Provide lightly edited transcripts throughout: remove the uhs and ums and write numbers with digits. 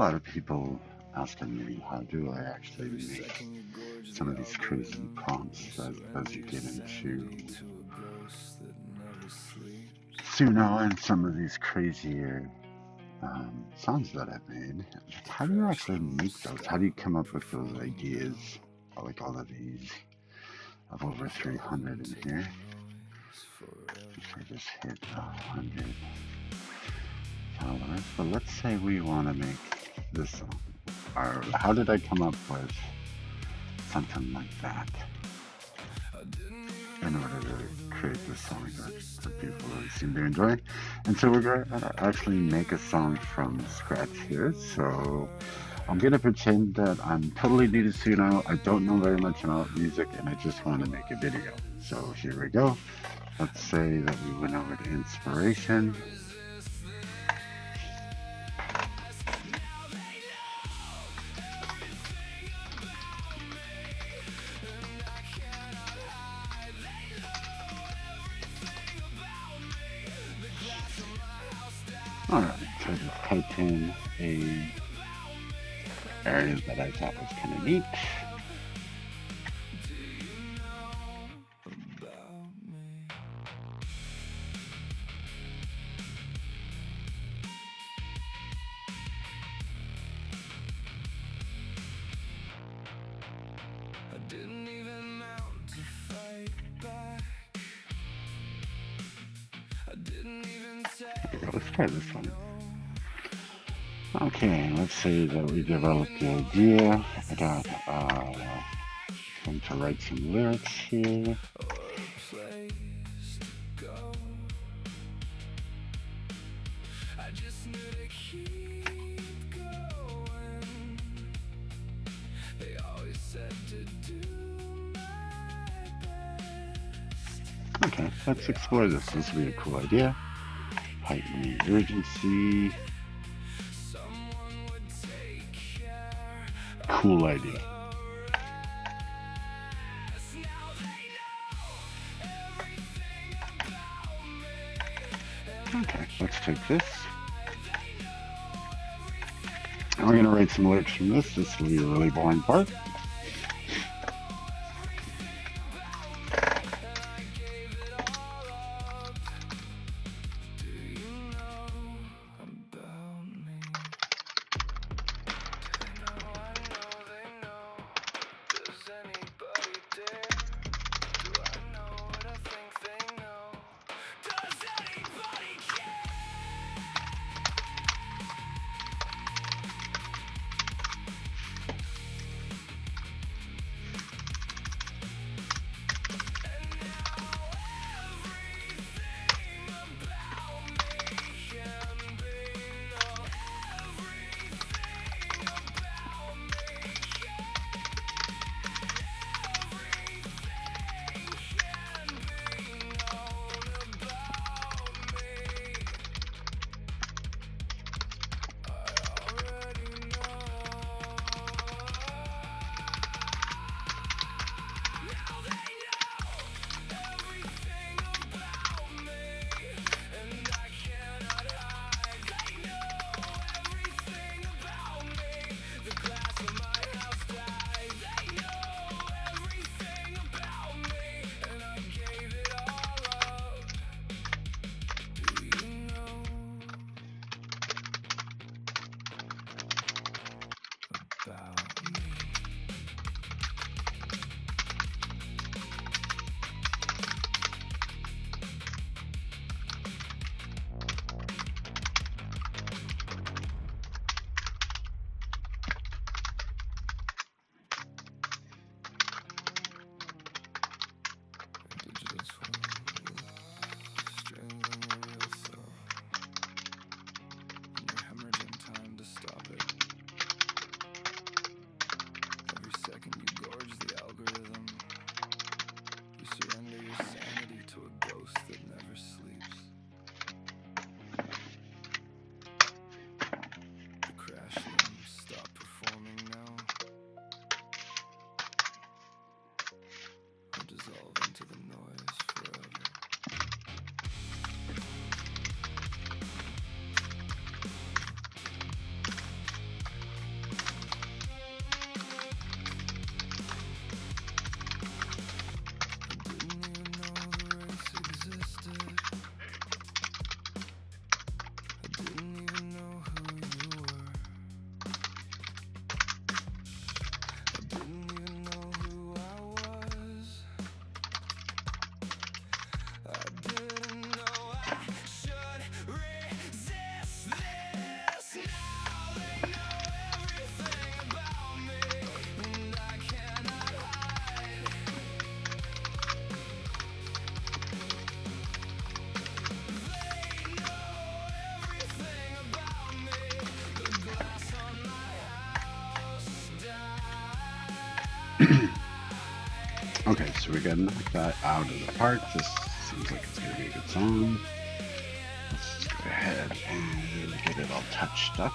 lot of people asking me how do I actually make some of these crazy prompts as you get into Suno and some of these crazier songs that I've made. Like, how do you actually make those? How do you come up with those ideas? Like all of these. I have over 300 in here. If I just hit 100 followers. But let's say we want to make this song. Or how did I come up with something like that in order to create this song that people really seem to enjoy? And so we're going to actually make a song from scratch here. So I'm going to pretend that I'm totally new to Suno. I don't know very much about music and I just want to make a video. So here we go. Let's say that we went over to inspiration. Alright, so just type in a area that I thought was kind of neat. Let's try this one. Okay, let's say that we developed the idea. I got going to write some lyrics here. Okay, let's explore this. This will be a cool idea. Heighten the urgency. Cool idea. Okay, let's take this. And we're going to write some lyrics from this. This will be a really boring part. Okay, so we got to knock that out of the park. This seems like it's going to be a good song. Let's go ahead and get it all touched up.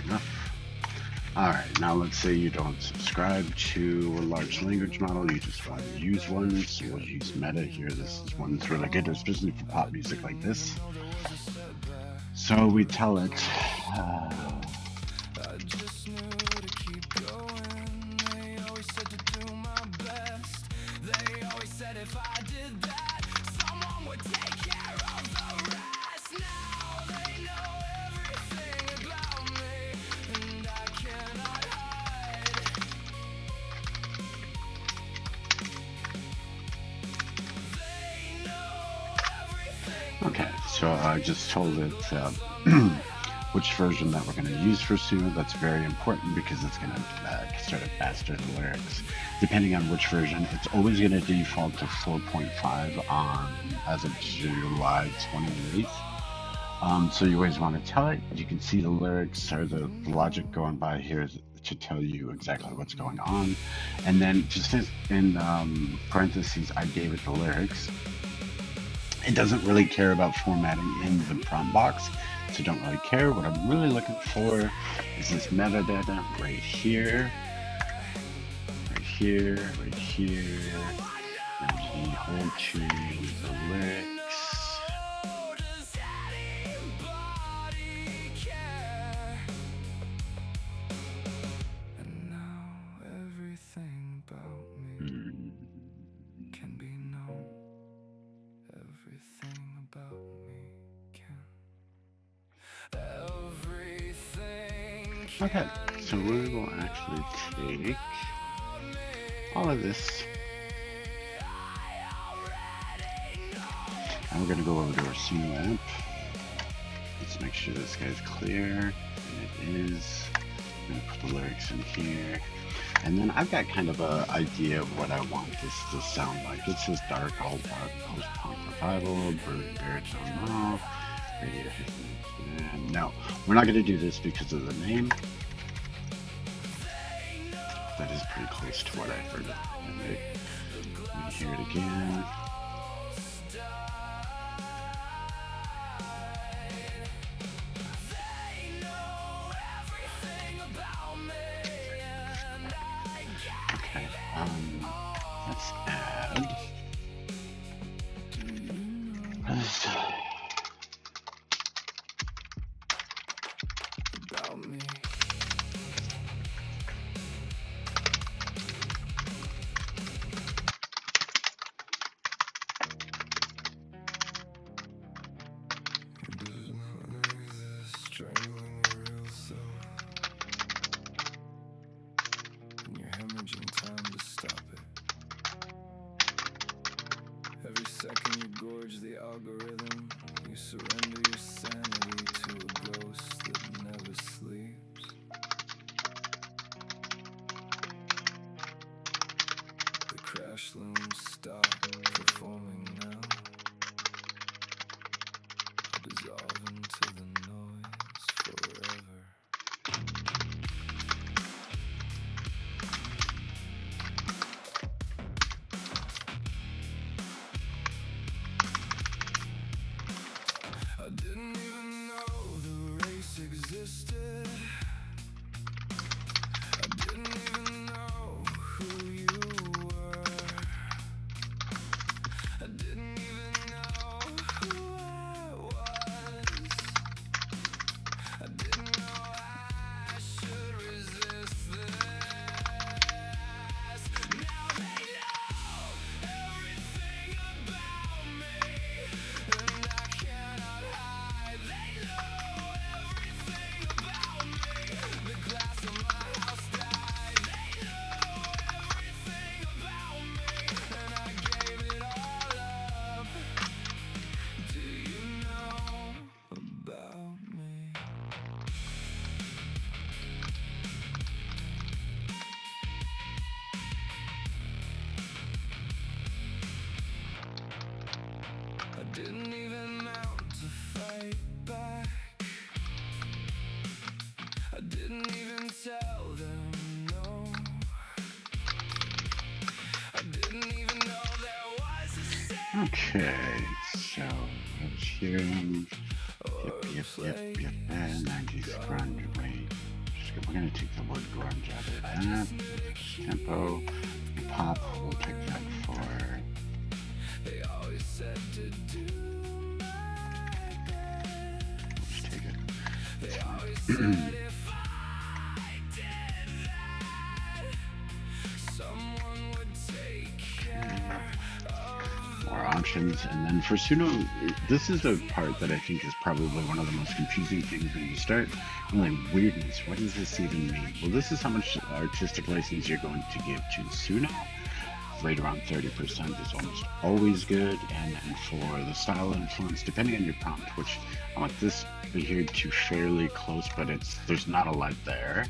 Enough. Alright, now let's say you don't subscribe to a large language model, you just want to use one, so we'll use Meta here. This is one that's really good, especially for pop music like this. So we tell it, if I did that, someone would take care of the rest. Now they know everything about me, and I cannot hide. They know everything. Okay, so I just told it which version that we're going to use for Suno. That's very important because it's going to sort of master the lyrics. Depending on which version, it's always going to default to 4.5 on as of July 28th. So you always want to tell it. You can see the lyrics or the logic going by here to tell you exactly what's going on. And then just in parentheses, I gave it the lyrics. It doesn't really care about formatting in the prompt box, so don't really care. What I'm really looking for is this metadata right here, right here, right here, and we hold to the lyrics. And now everything about me can be known. Everything about me can. Everything can. Okay, so we will actually take all of this, and we're going to go over to our Suno app. Let's make sure this guy's clear, and it is. I'm going to put the lyrics in here. And then I've got kind of an idea of what I want this to sound like. It says dark, all dark, post-punk revival, baritone off, radio hit. No, we're not going to do this because of the name. That is pretty close to what I heard. Let me hear it again. Let's add this about me. Every second you gorge the algorithm, you surrender your sanity to a ghost that never sleeps. The crash looms stop performing now. I dissolve into the noise forever. I didn't even know the race existed. I didn't even know who you were. I didn't even know who I was. I didn't know I should resist this. Now they know everything about me, and I cannot hide. They know everything about me. Okay, so I was here. Yep. 90s grunge wave. We're gonna take the word grunge out of that. Tempo, pop. We'll take that for. Let's take it. That's fine. More options, and then for Suno, this is the part that I think is probably one of the most confusing things when you start. You're like, weirdness, what does this even mean? Well, this is how much artistic license you're going to give to Suno. Right around 30% is almost always good, and then for the style influence, depending on your prompt, which I want this adhered to fairly close, but there's not a lot there.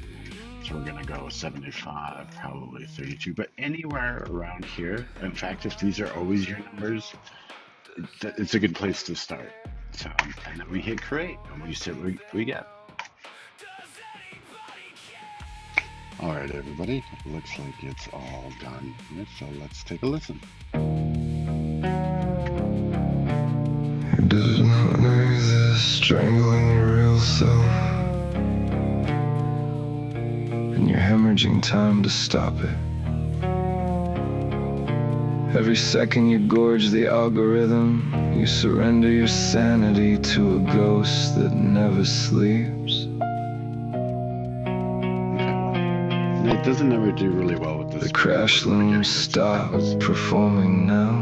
So we're gonna go 75, probably 32, but anywhere around here. In fact, if these are always your numbers, it's a good place to start. So, and then we hit create, and we see what we get. All right, everybody, it looks like it's all done here, so let's take a listen. Does not know the strangling your real self, and you're hemorrhaging time to stop it. Every second you gorge the algorithm, you surrender your sanity to a ghost that never sleeps. It doesn't ever do really well with this. The crash looms stop performing now,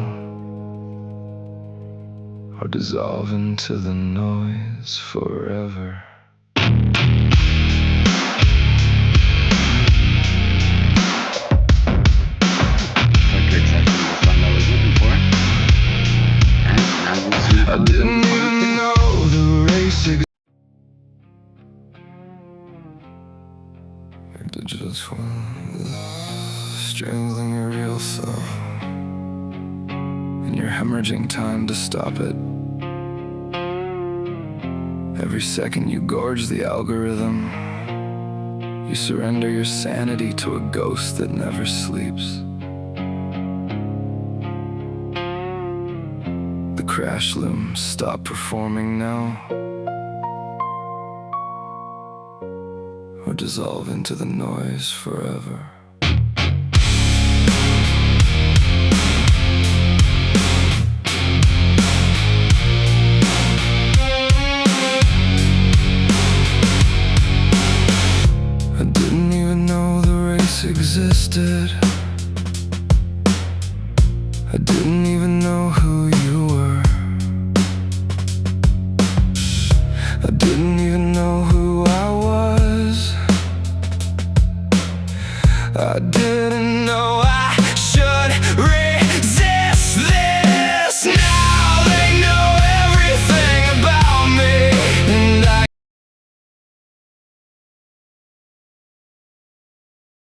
or dissolve into the noise forever. I didn't even know the race existed. Just one love, strangling your real self, and you're hemorrhaging time to stop it. Every second you gorge the algorithm, you surrender your sanity to a ghost that never sleeps. The crash looms stop performing now, or dissolve into the noise forever. I didn't even know the race existed. I didn't